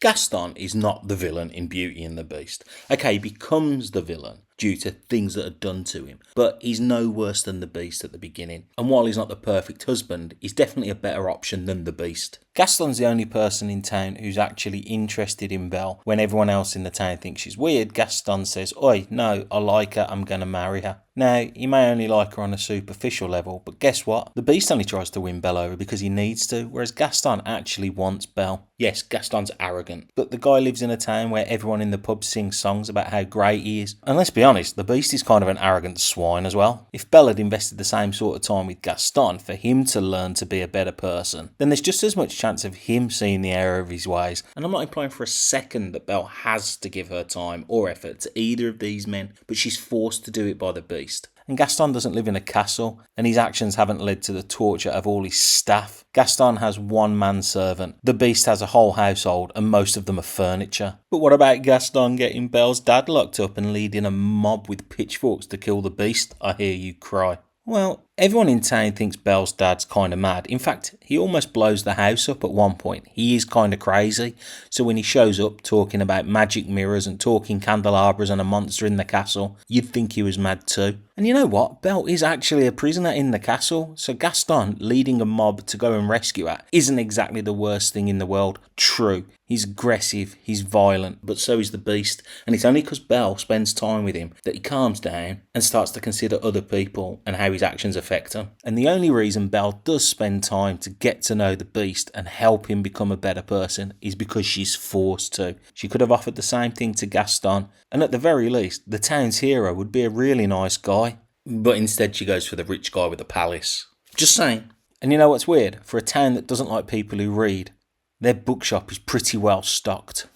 Gaston is not the villain in Beauty and the Beast. Okay, he becomes the villain due to things that are done to him, but he's no worse than the Beast at the beginning. And while he's not the perfect husband, he's definitely a better option than the Beast. Gaston's the only person in town who's actually interested in Belle. When everyone else in the town thinks she's weird, Gaston says, "Oi, no, I like her, I'm gonna marry her." Now, he may only like her on a superficial level, but guess what? The Beast only tries to win Belle over because he needs to, whereas Gaston actually wants Belle. Yes, Gaston's arrogant, but the guy lives in a town where everyone in the pub sings songs about how great he is. And let's be honest, the Beast is kind of an arrogant swine as well. If Belle had invested the same sort of time with Gaston for him to learn to be a better person, then there's just as much chance of him seeing the error of his ways. And I'm not implying for a second that Belle has to give her time or effort to either of these men, but she's forced to do it by the Beast. And Gaston doesn't live in a castle, and his actions haven't led to the torture of all his staff. Gaston has one manservant. The Beast has a whole household, and most of them are furniture. But what about Gaston getting Belle's dad locked up and leading a mob with pitchforks to kill the Beast? I hear you cry. Well, everyone in town thinks Belle's dad's kind of mad. In fact, he almost blows the house up at one point. He is kind of crazy. So when he shows up talking about magic mirrors and talking candelabras and a monster in the castle, you'd think he was mad too. And you know what? Belle is actually a prisoner in the castle. So Gaston leading a mob to go and rescue her isn't exactly the worst thing in the world. True, he's aggressive, he's violent, but so is the Beast. And it's only because Belle spends time with him that he calms down and starts to consider other people and how his actions affect him. And the only reason Belle does spend time to get to know the Beast and help him become a better person is because she's forced to. She could have offered the same thing to Gaston, and at the very least, the town's hero would be a really nice guy. But instead she goes for the rich guy with the palace. Just saying. And you know what's weird? For a town that doesn't like people who read, their bookshop is pretty well stocked.